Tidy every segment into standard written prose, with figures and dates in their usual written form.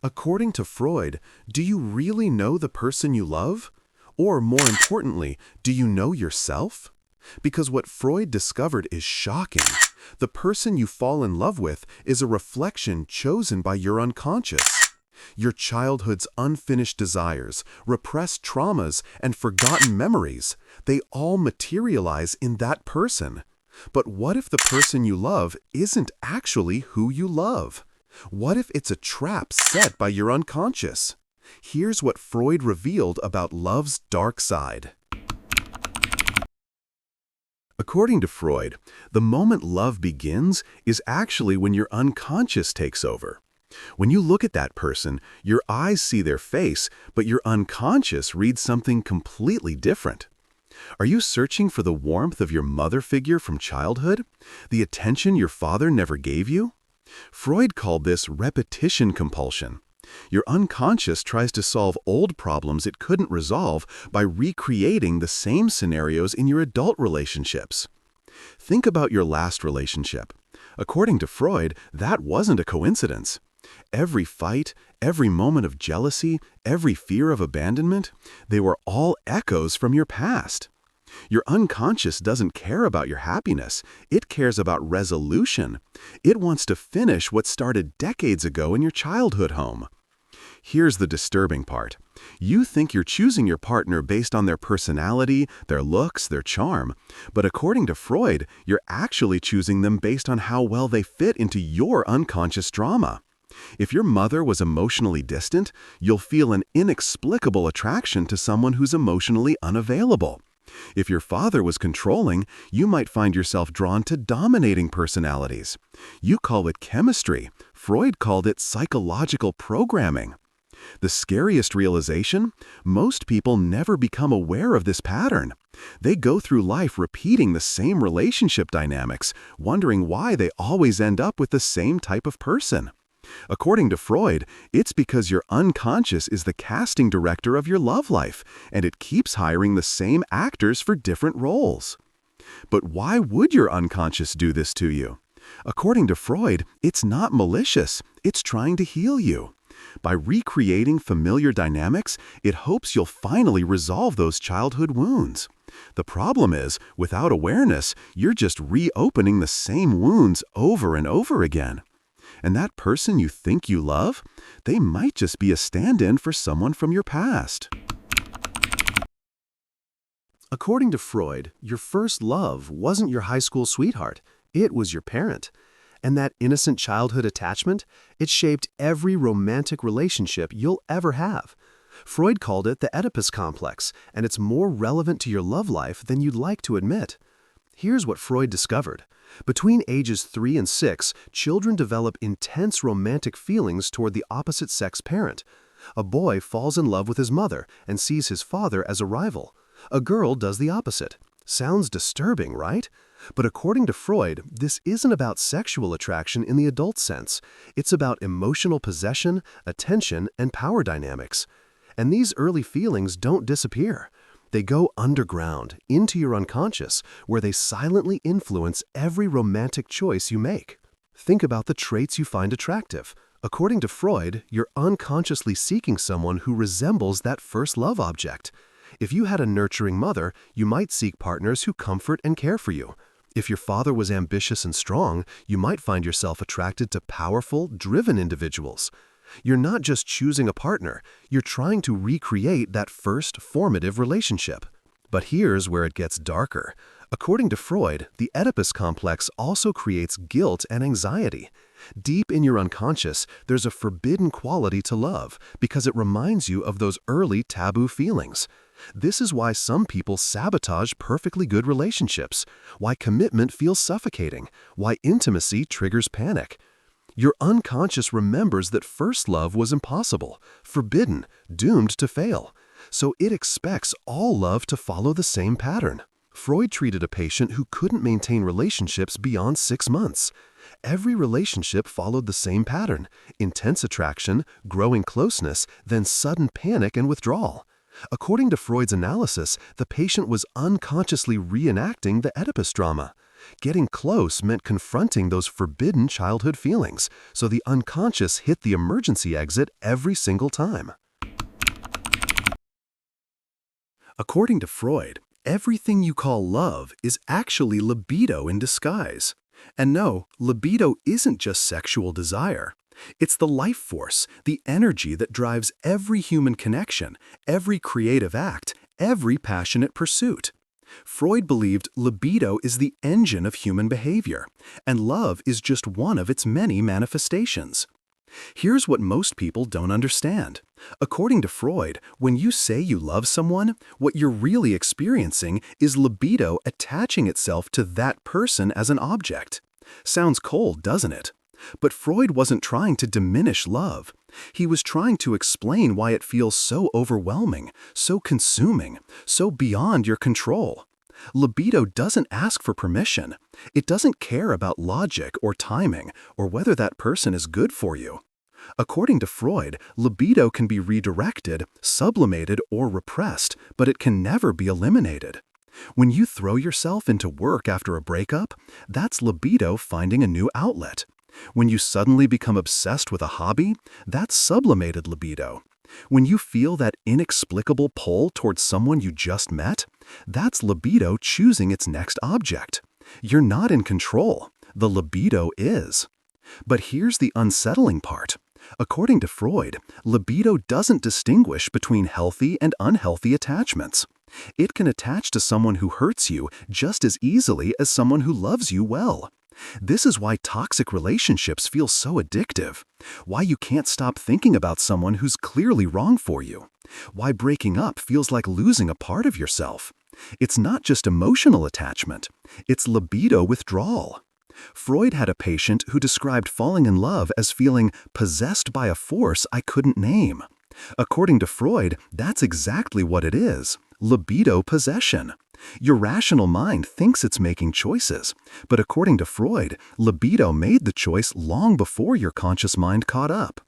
According to Freud, do you really know the person you love? Or more importantly, do you know yourself? Because what Freud discovered is shocking. The person you fall in love with is a reflection chosen by your unconscious. Your childhood's unfinished desires, repressed traumas, and forgotten memories, they all materialize in that person. But what if the person you love isn't actually who you love? What if it's a trap set by your unconscious? Here's what Freud revealed about love's dark side. According to Freud, the moment love begins is actually when your unconscious takes over. When you look at that person, your eyes see their face, but your unconscious reads something completely different. Are you searching for the warmth of your mother figure from childhood? The attention your father never gave you? Freud called this repetition compulsion. Your unconscious tries to solve old problems it couldn't resolve by recreating the same scenarios in your adult relationships. Think about your last relationship. According to Freud, that wasn't a coincidence. Every fight, every moment of jealousy, every fear of abandonment, they were all echoes from your past. Your unconscious doesn't care about your happiness. It cares about resolution. It wants to finish what started decades ago in your childhood home. Here's the disturbing part. You think you're choosing your partner based on their personality, their looks, their charm. But according to Freud, you're actually choosing them based on how well they fit into your unconscious drama. If your mother was emotionally distant, you'll feel an inexplicable attraction to someone who's emotionally unavailable. If your father was controlling, you might find yourself drawn to dominating personalities. You call it chemistry. Freud called it psychological programming. The scariest realization? Most people never become aware of this pattern. They go through life repeating the same relationship dynamics, wondering why they always end up with the same type of person. According to Freud, it's because your unconscious is the casting director of your love life, and it keeps hiring the same actors for different roles. But why would your unconscious do this to you? According to Freud, it's not malicious, it's trying to heal you. By recreating familiar dynamics, it hopes you'll finally resolve those childhood wounds. The problem is, without awareness, you're just reopening the same wounds over and over again. And that person you think you love, they might just be a stand-in for someone from your past. According to Freud, your first love wasn't your high school sweetheart, it was your parent. And that innocent childhood attachment, it shaped every romantic relationship you'll ever have. Freud called it the Oedipus Complex, and it's more relevant to your love life than you'd like to admit. Here's what Freud discovered. Between ages 3 and 6, children develop intense romantic feelings toward the opposite sex parent. A boy falls in love with his mother and sees his father as a rival. A girl does the opposite. Sounds disturbing, right? But according to Freud, this isn't about sexual attraction in the adult sense. It's about emotional possession, attention, and power dynamics. And these early feelings don't disappear. They go underground, into your unconscious, where they silently influence every romantic choice you make. Think about the traits you find attractive. According to Freud, you're unconsciously seeking someone who resembles that first love object. If you had a nurturing mother, you might seek partners who comfort and care for you. If your father was ambitious and strong, you might find yourself attracted to powerful, driven individuals. You're not just choosing a partner, you're trying to recreate that first formative relationship. But here's where it gets darker. According to Freud, the Oedipus Complex also creates guilt and anxiety. Deep in your unconscious, there's a forbidden quality to love because it reminds you of those early taboo feelings. This is why some people sabotage perfectly good relationships, why commitment feels suffocating, why intimacy triggers panic. Your unconscious remembers that first love was impossible, forbidden, doomed to fail. So it expects all love to follow the same pattern. Freud treated a patient who couldn't maintain relationships beyond 6 months. Every relationship followed the same pattern: intense attraction, growing closeness, then sudden panic and withdrawal. According to Freud's analysis, the patient was unconsciously reenacting the Oedipus drama. Getting close meant confronting those forbidden childhood feelings, so the unconscious hit the emergency exit every single time. According to Freud, everything you call love is actually libido in disguise. And no, libido isn't just sexual desire. It's the life force, the energy that drives every human connection, every creative act, every passionate pursuit. Freud believed libido is the engine of human behavior, and love is just one of its many manifestations. Here's what most people don't understand. According to Freud, when you say you love someone, what you're really experiencing is libido attaching itself to that person as an object. Sounds cold, doesn't it? But Freud wasn't trying to diminish love. He was trying to explain why it feels so overwhelming, so consuming, so beyond your control. Libido doesn't ask for permission. It doesn't care about logic or timing or whether that person is good for you. According to Freud, libido can be redirected, sublimated, or repressed, but it can never be eliminated. When you throw yourself into work after a breakup, that's libido finding a new outlet. When you suddenly become obsessed with a hobby, that's sublimated libido. When you feel that inexplicable pull towards someone you just met, that's libido choosing its next object. You're not in control. The libido is. But here's the unsettling part. According to Freud, libido doesn't distinguish between healthy and unhealthy attachments. It can attach to someone who hurts you just as easily as someone who loves you well. This is why toxic relationships feel so addictive, why you can't stop thinking about someone who's clearly wrong for you, why breaking up feels like losing a part of yourself. It's not just emotional attachment, it's libido withdrawal. Freud had a patient who described falling in love as feeling possessed by a force I couldn't name. According to Freud, that's exactly what it is, libido possession. Your rational mind thinks it's making choices, but according to Freud, libido made the choice long before your conscious mind caught up.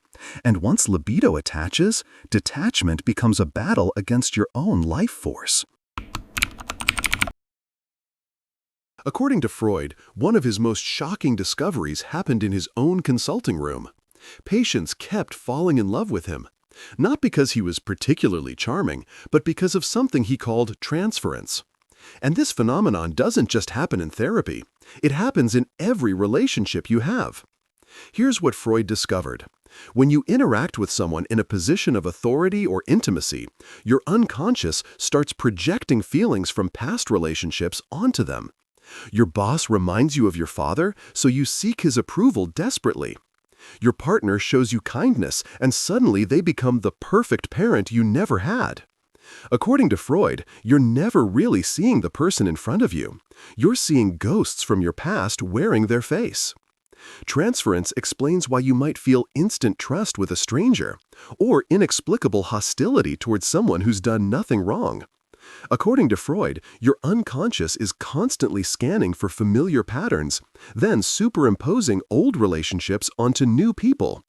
And once libido attaches, detachment becomes a battle against your own life force. According to Freud, one of his most shocking discoveries happened in his own consulting room. Patients kept falling in love with him, not because he was particularly charming, but because of something he called transference. And this phenomenon doesn't just happen in therapy. It happens in every relationship you have. Here's what Freud discovered. When you interact with someone in a position of authority or intimacy, your unconscious starts projecting feelings from past relationships onto them. Your boss reminds you of your father, so you seek his approval desperately. Your partner shows you kindness, and suddenly they become the perfect parent you never had. According to Freud, you're never really seeing the person in front of you. You're seeing ghosts from your past wearing their face. Transference explains why you might feel instant trust with a stranger, or inexplicable hostility towards someone who's done nothing wrong. According to Freud, your unconscious is constantly scanning for familiar patterns, then superimposing old relationships onto new people.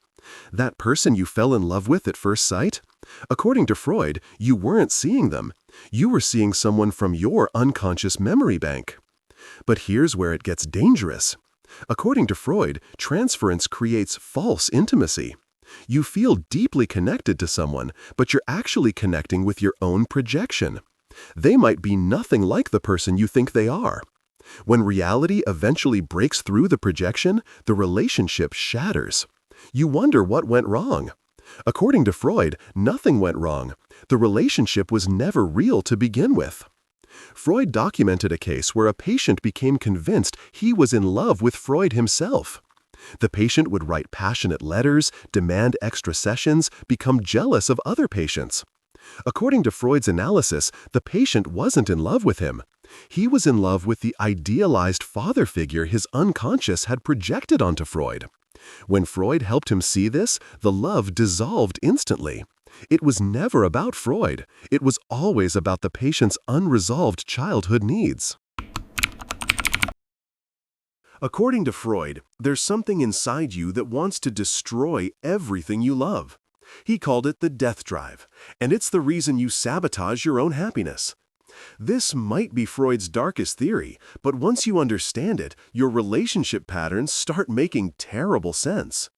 That person you fell in love with at first sight? According to Freud, you weren't seeing them. You were seeing someone from your unconscious memory bank. But here's where it gets dangerous. According to Freud, transference creates false intimacy. You feel deeply connected to someone, but you're actually connecting with your own projection. They might be nothing like the person you think they are. When reality eventually breaks through the projection, the relationship shatters. You wonder what went wrong. According to Freud, nothing went wrong. The relationship was never real to begin with. Freud documented a case where a patient became convinced he was in love with Freud himself. The patient would write passionate letters, demand extra sessions, become jealous of other patients. According to Freud's analysis, the patient wasn't in love with him. He was in love with the idealized father figure his unconscious had projected onto Freud. When Freud helped him see this, the love dissolved instantly. It was never about Freud. It was always about the patient's unresolved childhood needs. According to Freud, there's something inside you that wants to destroy everything you love. He called it the death drive, and it's the reason you sabotage your own happiness. This might be Freud's darkest theory, but once you understand it, your relationship patterns start making terrible sense.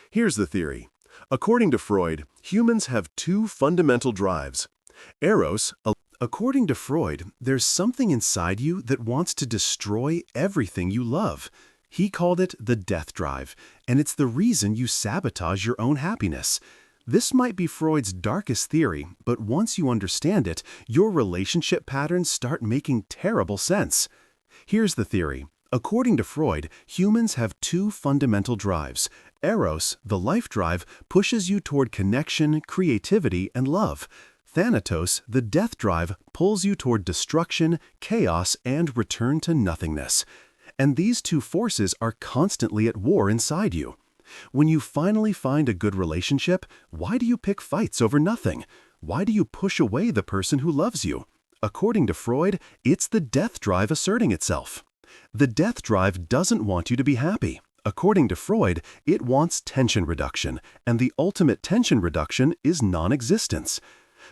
Here's the theory. According to Freud, humans have two fundamental drives. Eros. According to Freud, there's something inside you that wants to destroy everything you love. He called it the death drive, and it's the reason you sabotage your own happiness. This might be Freud's darkest theory, but once you understand it, your relationship patterns start making terrible sense. Here's the theory. According to Freud, humans have two fundamental drives. Eros, the life drive, pushes you toward connection, creativity, and love. Thanatos, the death drive, pulls you toward destruction, chaos, and return to nothingness. And these two forces are constantly at war inside you. When you finally find a good relationship, why do you pick fights over nothing? Why do you push away the person who loves you? According to Freud, it's the death drive asserting itself. The death drive doesn't want you to be happy. According to Freud, it wants tension reduction, and the ultimate tension reduction is non-existence.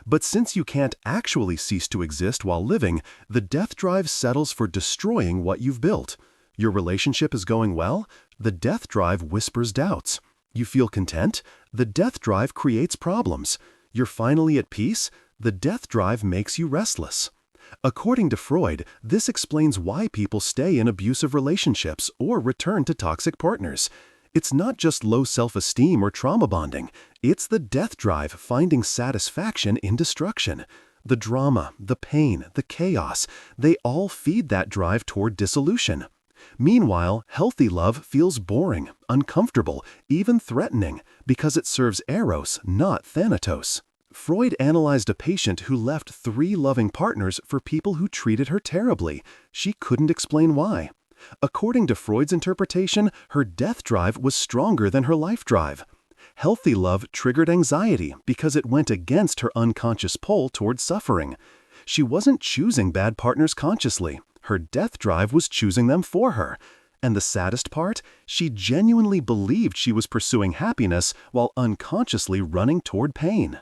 But since you can't actually cease to exist while living, the death drive settles for destroying what you've built. Your relationship is going well? The death drive whispers doubts. You feel content? The death drive creates problems. You're finally at peace? The death drive makes you restless. According to Freud, this explains why people stay in abusive relationships or return to toxic partners. It's not just low self-esteem or trauma bonding. It's the death drive finding satisfaction in destruction. The drama, the pain, the chaos, they all feed that drive toward dissolution. Meanwhile, healthy love feels boring, uncomfortable, even threatening, because it serves Eros, not Thanatos. Freud analyzed a patient who left 3 loving partners for people who treated her terribly. She couldn't explain why. According to Freud's interpretation, her death drive was stronger than her life drive. Healthy love triggered anxiety because it went against her unconscious pull toward suffering. She wasn't choosing bad partners consciously. Her death drive was choosing them for her. And the saddest part? She genuinely believed she was pursuing happiness while unconsciously running toward pain.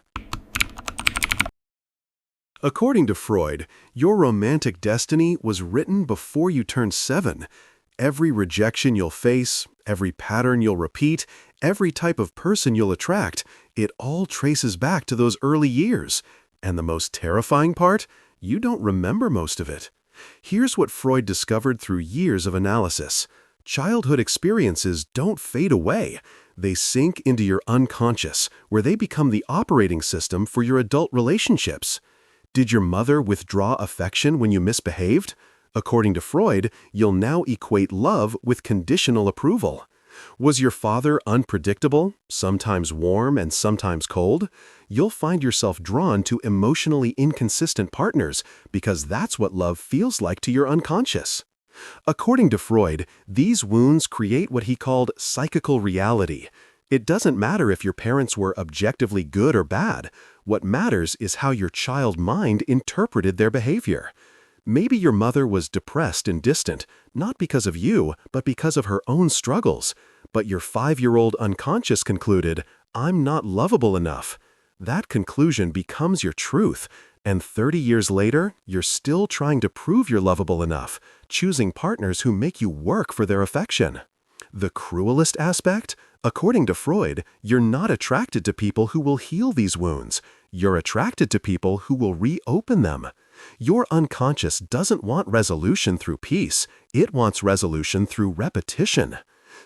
According to Freud, your romantic destiny was written before you turned 7. Every rejection you'll face, every pattern you'll repeat, every type of person you'll attract, it all traces back to those early years. And the most terrifying part? You don't remember most of it. Here's what Freud discovered through years of analysis. Childhood experiences don't fade away. They sink into your unconscious, where they become the operating system for your adult relationships. Did your mother withdraw affection when you misbehaved? According to Freud, you'll now equate love with conditional approval. Was your father unpredictable, sometimes warm and sometimes cold? You'll find yourself drawn to emotionally inconsistent partners because that's what love feels like to your unconscious. According to Freud, these wounds create what he called psychical reality. It doesn't matter if your parents were objectively good or bad. What matters is how your child mind interpreted their behavior. Maybe your mother was depressed and distant, not because of you, but because of her own struggles. But your 5-year-old unconscious concluded, "I'm not lovable enough." That conclusion becomes your truth, and 30 years later, you're still trying to prove you're lovable enough, choosing partners who make you work for their affection. The cruelest aspect? According to Freud, you're not attracted to people who will heal these wounds. You're attracted to people who will reopen them. Your unconscious doesn't want resolution through peace. It wants resolution through repetition.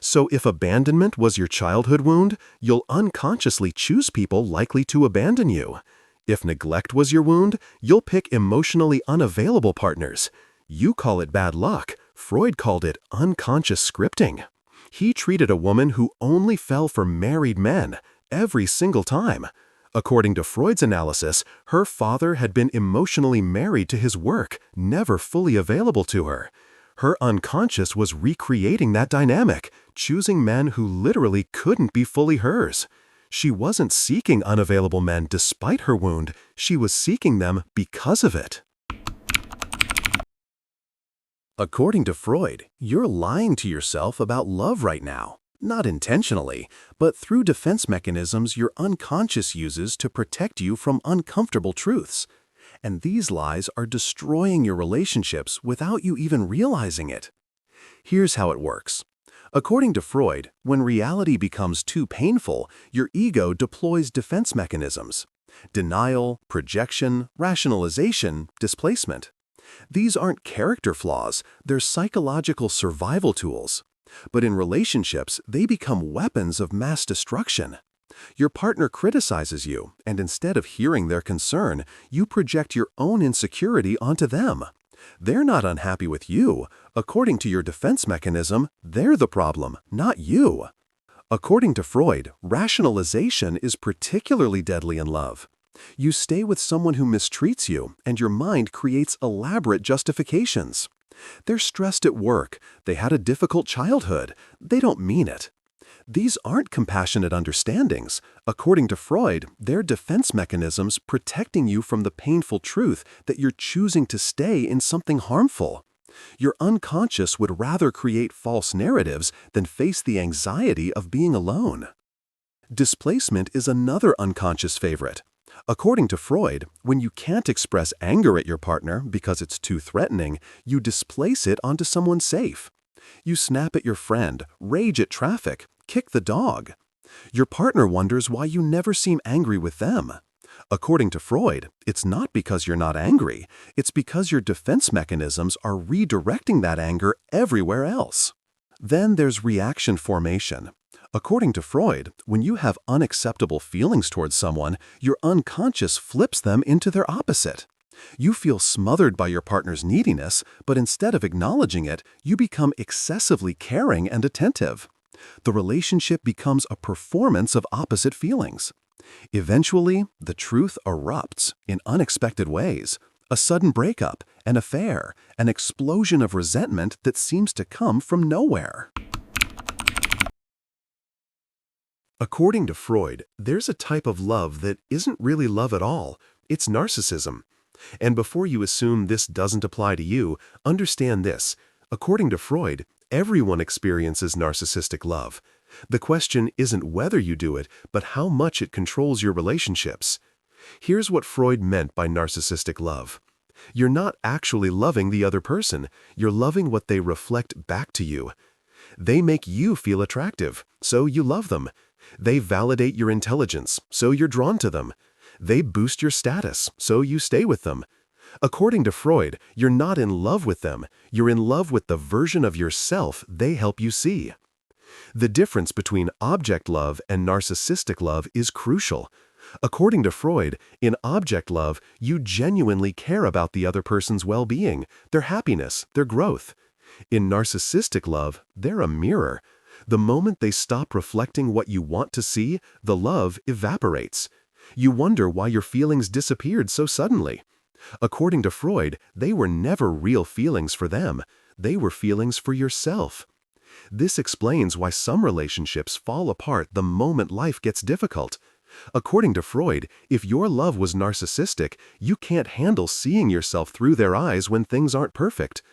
So if abandonment was your childhood wound, you'll unconsciously choose people likely to abandon you. If neglect was your wound, you'll pick emotionally unavailable partners. You call it bad luck. Freud called it unconscious scripting. He treated a woman who only fell for married men every single time. According to Freud's analysis, her father had been emotionally married to his work, never fully available to her. Her unconscious was recreating that dynamic, choosing men who literally couldn't be fully hers. She wasn't seeking unavailable men despite her wound, she was seeking them because of it. According to Freud, you're lying to yourself about love right now. Not intentionally, but through defense mechanisms your unconscious uses to protect you from uncomfortable truths. And these lies are destroying your relationships without you even realizing it. Here's how it works. According to Freud, when reality becomes too painful, your ego deploys defense mechanisms: denial, projection, rationalization, displacement. These aren't character flaws, they're psychological survival tools. But in relationships, they become weapons of mass destruction. Your partner criticizes you, and instead of hearing their concern, you project your own insecurity onto them. They're not unhappy with you. According to your defense mechanism, they're the problem, not you. According to Freud, rationalization is particularly deadly in love. You stay with someone who mistreats you, and your mind creates elaborate justifications. They're stressed at work, they had a difficult childhood, they don't mean it. These aren't compassionate understandings. According to Freud, they're defense mechanisms protecting you from the painful truth that you're choosing to stay in something harmful. Your unconscious would rather create false narratives than face the anxiety of being alone. Displacement is another unconscious favorite. According to Freud, when you can't express anger at your partner because it's too threatening, you displace it onto someone safe. You snap at your friend, rage at traffic, kick the dog. Your partner wonders why you never seem angry with them. According to Freud, it's not because you're not angry, it's because your defense mechanisms are redirecting that anger everywhere else. Then there's reaction formation. According to Freud, when you have unacceptable feelings towards someone, your unconscious flips them into their opposite. You feel smothered by your partner's neediness, but instead of acknowledging it, you become excessively caring and attentive. The relationship becomes a performance of opposite feelings. Eventually, the truth erupts in unexpected ways. A sudden breakup, an affair, an explosion of resentment that seems to come from nowhere. According to Freud, there's a type of love that isn't really love at all. It's narcissism. And before you assume this doesn't apply to you, understand this. According to Freud, everyone experiences narcissistic love. The question isn't whether you do it, but how much it controls your relationships. Here's what Freud meant by narcissistic love. You're not actually loving the other person. You're loving what they reflect back to you. They make you feel attractive, so you love them. They validate your intelligence, so you're drawn to them. They boost your status, so you stay with them. According to Freud, you're not in love with them. You're in love with the version of yourself they help you see. The difference between object love and narcissistic love is crucial. According to Freud, in object love, you genuinely care about the other person's well-being, their happiness, their growth. In narcissistic love, they're a mirror. The moment they stop reflecting what you want to see, the love evaporates. You wonder why your feelings disappeared so suddenly. According to Freud, they were never real feelings for them. They were feelings for yourself. This explains why some relationships fall apart the moment life gets difficult. According to Freud, if your love was narcissistic, you can't handle seeing yourself through their eyes when things aren't perfect.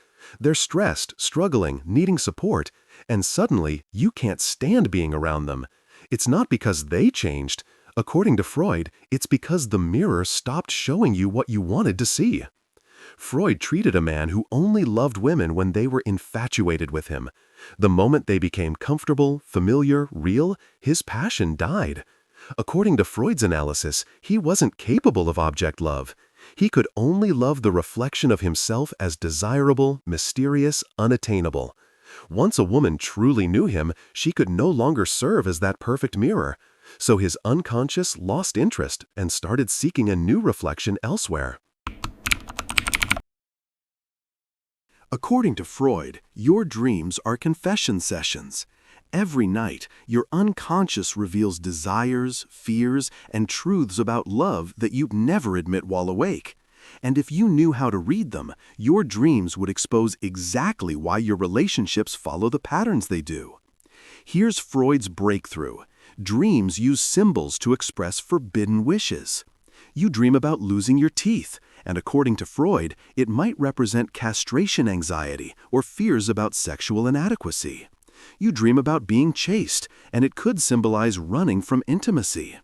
They're stressed, struggling, needing support, and suddenly you can't stand being around them. It's not because they changed. According to Freud, it's because the mirror stopped showing you what you wanted to see. Freud treated a man who only loved women when they were infatuated with him. The moment they became comfortable, familiar, real, his passion died. According to Freud's analysis, he wasn't capable of object love. He could only love the reflection of himself as desirable, mysterious, unattainable. Once a woman truly knew him, she could no longer serve as that perfect mirror. So his unconscious lost interest and started seeking a new reflection elsewhere. According to Freud, your dreams are confession sessions. Every night, your unconscious reveals desires, fears, and truths about love that you'd never admit while awake. And if you knew how to read them, your dreams would expose exactly why your relationships follow the patterns they do. Here's Freud's breakthrough. Dreams use symbols to express forbidden wishes. You dream about losing your teeth, and according to Freud, it might represent castration anxiety or fears about sexual inadequacy. You dream about being chaste, and it could symbolize running from intimacy.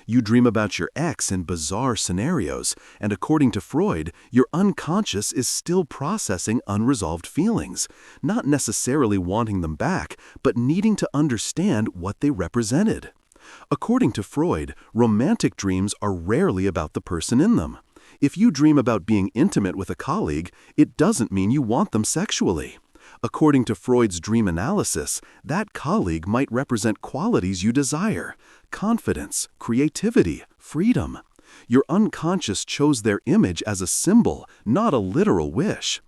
You dream about your ex in bizarre scenarios, and according to Freud, your unconscious is still processing unresolved feelings, not necessarily wanting them back, but needing to understand what they represented. According to Freud, romantic dreams are rarely about the person in them. If you dream about being intimate with a colleague, it doesn't mean you want them sexually. According to Freud's dream analysis, that colleague might represent qualities you desire: confidence, creativity, freedom. Your unconscious chose their image as a symbol, not a literal wish.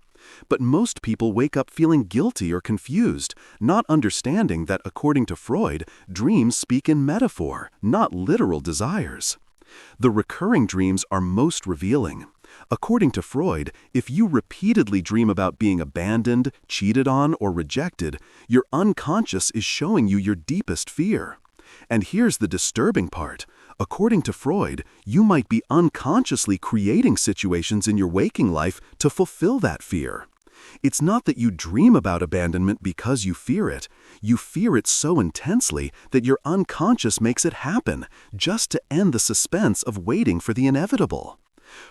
But most people wake up feeling guilty or confused, not understanding that, according to Freud, dreams speak in metaphor, not literal desires. The recurring dreams are most revealing. According to Freud, if you repeatedly dream about being abandoned, cheated on, or rejected, your unconscious is showing you your deepest fear. And here's the disturbing part. According to Freud, you might be unconsciously creating situations in your waking life to fulfill that fear. It's not that you dream about abandonment because you fear it. You fear it so intensely that your unconscious makes it happen, just to end the suspense of waiting for the inevitable.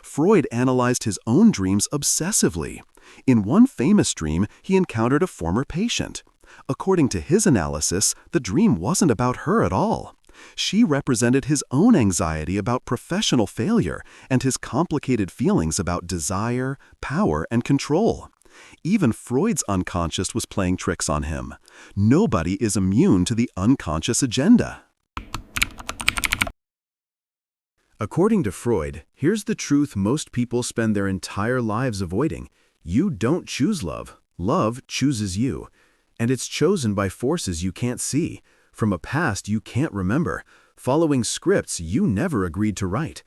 Freud analyzed his own dreams obsessively. In one famous dream, he encountered a former patient. According to his analysis, the dream wasn't about her at all. She represented his own anxiety about professional failure and his complicated feelings about desire, power, and control. Even Freud's unconscious was playing tricks on him. Nobody is immune to the unconscious agenda. According to Freud, here's the truth most people spend their entire lives avoiding. You don't choose love. Love chooses you. And it's chosen by forces you can't see, from a past you can't remember, following scripts you never agreed to write.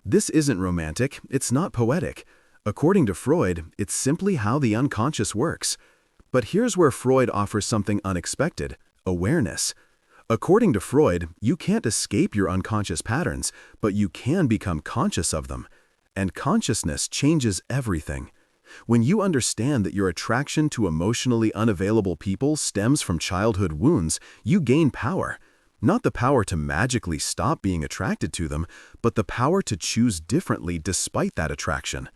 This isn't romantic, it's not poetic. According to Freud, it's simply how the unconscious works. But here's where Freud offers something unexpected: awareness. According to Freud, you can't escape your unconscious patterns, but you can become conscious of them. And consciousness changes everything. When you understand that your attraction to emotionally unavailable people stems from childhood wounds, you gain power. Not the power to magically stop being attracted to them, but the power to choose differently despite that attraction.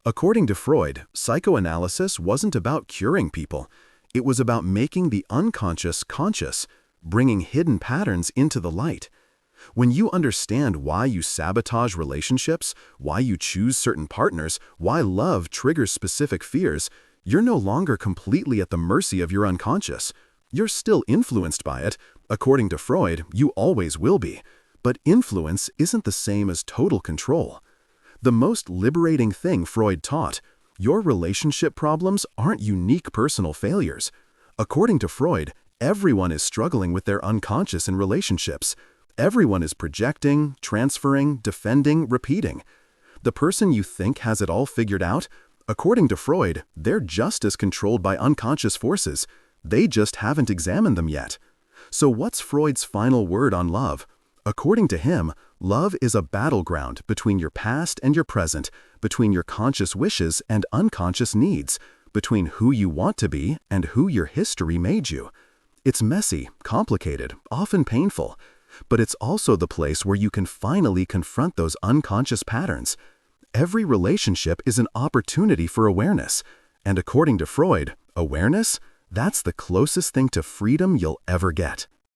According to Freud, psychoanalysis wasn't about curing people. It was about making the unconscious conscious, bringing hidden patterns into the light. When you understand why you sabotage relationships, why you choose certain partners, why love triggers specific fears, you're no longer completely at the mercy of your unconscious. You're still influenced by it. According to Freud, you always will be. But influence isn't the same as total control. The most liberating thing Freud taught: your relationship problems aren't unique personal failures. According to Freud, everyone is struggling with their unconscious in relationships. Everyone is projecting, transferring, defending, repeating. The person you think has it all figured out, according to Freud, they're just as controlled by unconscious forces. They just haven't examined them yet. So what's Freud's final word on love? According to him, love is a battleground between your past and your present, between your conscious wishes and unconscious needs, between who you want to be and who your history made you. It's messy, complicated, often painful. But it's also the place where you can finally confront those unconscious patterns. Every relationship is an opportunity for awareness. And according to Freud, awareness, that's the closest thing to freedom you'll ever get.